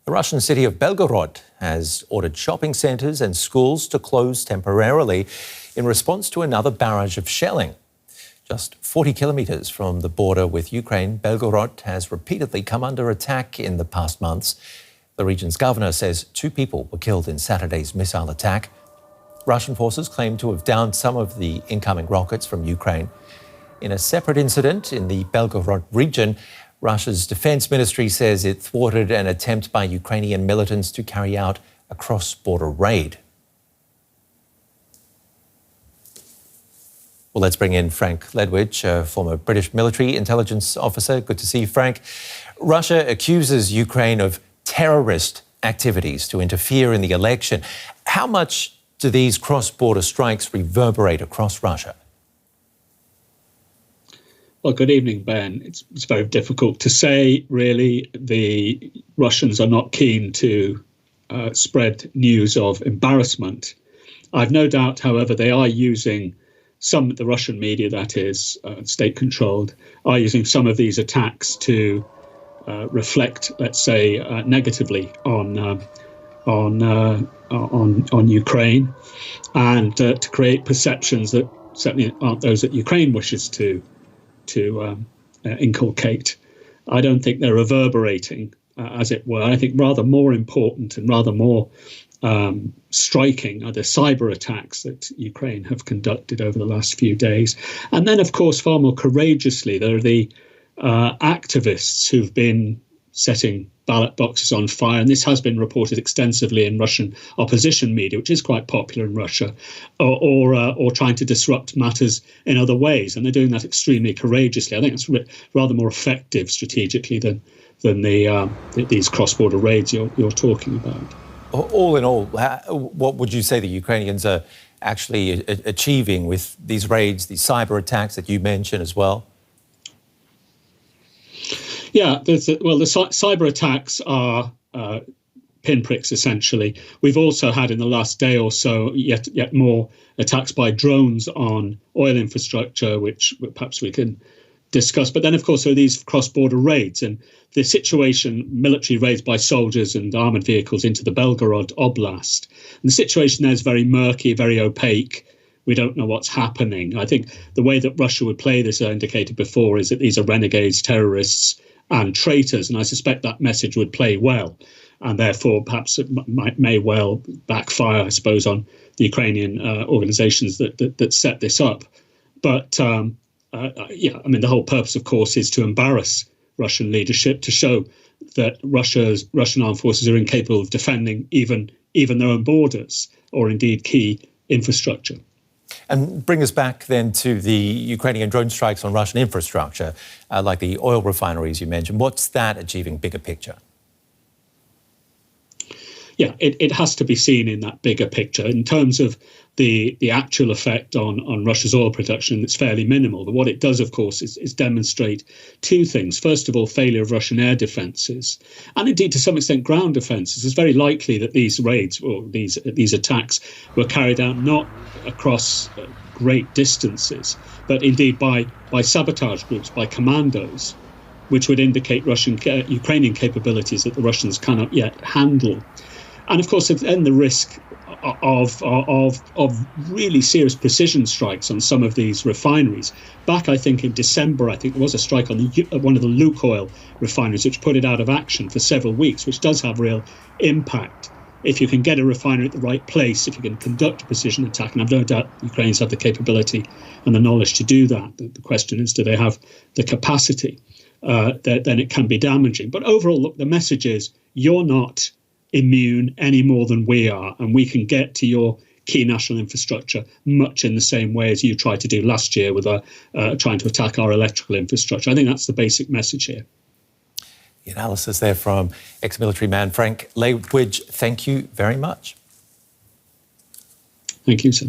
The Russian city of Belgorod has ordered shopping centres and schools to close temporarily in response to another barrage of shelling. Just 40 kilometres from the border with Ukraine, Belgorod has repeatedly come under attack in the past months. The region's governor says 2 people were killed in Saturday's missile attack. Russian forces claim to have downed some of the incoming rockets from Ukraine. In a separate incident in the Belgorod region, Russia's defence ministry says it thwarted an attempt by Ukrainian militants to carry out a cross-border raid. Well, let's bring in Frank Ledwidge, a former British military intelligence officer. Good to see you, Frank. Russia accuses Ukraine of terrorist activities to interfere in the election. How much do these cross-border strikes reverberate across Russia? Well, good evening, Ben. It's very difficult to say, really. The Russians are not keen to spread news of embarrassment. I've no doubt, however, they are using the Russian media, that is, state-controlled, are using some of these attacks to reflect, let's say, negatively on Ukraine, and to create perceptions that certainly aren't those that Ukraine wishes to inculcate. I don't think they're reverberating, as it were. I think rather more important and rather more striking are the cyber attacks that Ukraine have conducted over the last few days. And then, of course, far more courageously, there are the activists who've been setting ballot boxes on fire, and this has been reported extensively in Russian opposition media, which is quite popular in Russia, or trying to disrupt matters in other ways, and they're doing that extremely courageously. I think it's rather more effective strategically than these cross-border raids you're talking about. All in all, what would you say the Ukrainians are actually achieving with these raids, these cyber attacks that you mentioned as well? Yeah, the cyber attacks are pinpricks, essentially. We've also had in the last day or so yet more attacks by drones on oil infrastructure, which perhaps we can discuss. But then, of course, there are these cross-border raids, and the situation, military raids by soldiers and armoured vehicles into the Belgorod Oblast. And the situation there is very murky, very opaque. We don't know what's happening. I think the way that Russia would play this, I indicated before, is that these are renegades, terrorists and traitors. And I suspect that message would play well. And therefore, perhaps it may well backfire, I suppose, on the Ukrainian organisations that set this up. But the whole purpose, of course, is to embarrass Russian leadership, to show that Russian armed forces are incapable of defending even their own borders or indeed key infrastructure. And bring us back then to the Ukrainian drone strikes on Russian infrastructure, like the oil refineries you mentioned. What's that achieving bigger picture? Yeah, it has to be seen in that bigger picture. In terms of the actual effect on Russia's oil production, it's fairly minimal. But what it does, of course, is demonstrate 2 things. First of all, failure of Russian air defences, and indeed to some extent ground defences. It's very likely that these raids or these attacks were carried out not across great distances, but indeed by sabotage groups, by commandos, which would indicate Ukrainian capabilities that the Russians cannot yet handle. And of course, then the risk of really serious precision strikes on some of these refineries. Back, I think, in December, I think there was a strike on one of the Lukoil refineries, which put it out of action for several weeks, which does have real impact. If you can get a refinery at the right place, if you can conduct a precision attack, and I've no doubt Ukrainians have the capability and the knowledge to do that. The question is, do they have the capacity? Then it can be damaging. But overall, look, the message is you're not immune any more than we are, and we can get to your key national infrastructure much in the same way as you tried to do last year with trying to attack our electrical infrastructure. I think that's the basic message here. The analysis there from ex-military man Frank Ledwidge. Thank you very much. Thank you, sir.